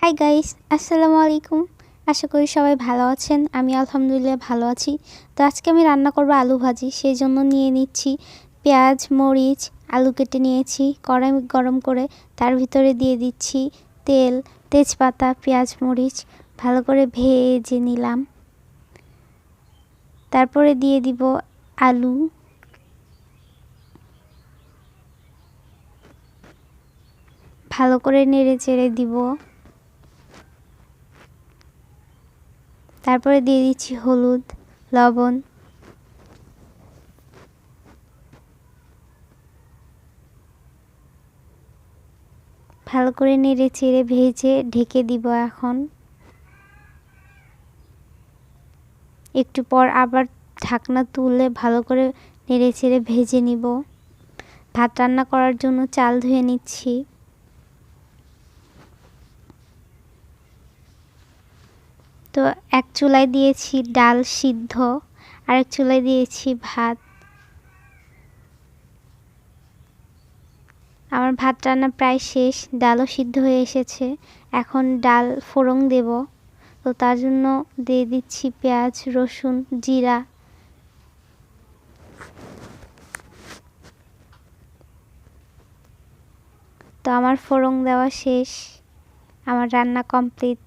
Hi guys, আসসালামু আলাইকুম। আশা করি সবাই ভালো আছেন। আমি আলহামদুলিল্লাহ ভালো আছি। তো আজকে আমি রান্না করব আলু ভাজি। সেই জন্য নিয়ে নিচ্ছি পেঁয়াজ, মরিচ, আলু কেটে নিয়েছি। কড়াই গরম করে তার ভিতরে দিয়ে দিচ্ছি তেল, তেজপাতা, পেঁয়াজ, মরিচ ভালো করে ভেজে নিলাম। তারপরে দিয়ে দিব আলু, ভালো করে নেড়ে চেড়ে দিব। তারপরে দিয়ে দিচ্ছি হলুদ, লবণ, ভালো করে নেড়ে চেড়ে ভেজে ঢেকে দিব। এখন একটু পর আবার ঢাকনা তুলে ভালো করে নেড়ে চেড়ে ভেজে নিব। ভাত রান্না করার জন্য চাল ধুয়ে নিচ্ছি। তো এক চুলায় দিয়েছি ডাল সিদ্ধ, আরেক চুলায় দিয়েছি ভাত। আমার ভাত রান্না প্রায় শেষ, ডালও সিদ্ধ হয়ে এসেছে। এখন ডাল ফোড়ন দেব। তো তার জন্য দিয়ে দিচ্ছি পেঁয়াজ, রসুন, জিরা। তো আমার ফোড়ন দেওয়া শেষ, আমার রান্না কমপ্লিট।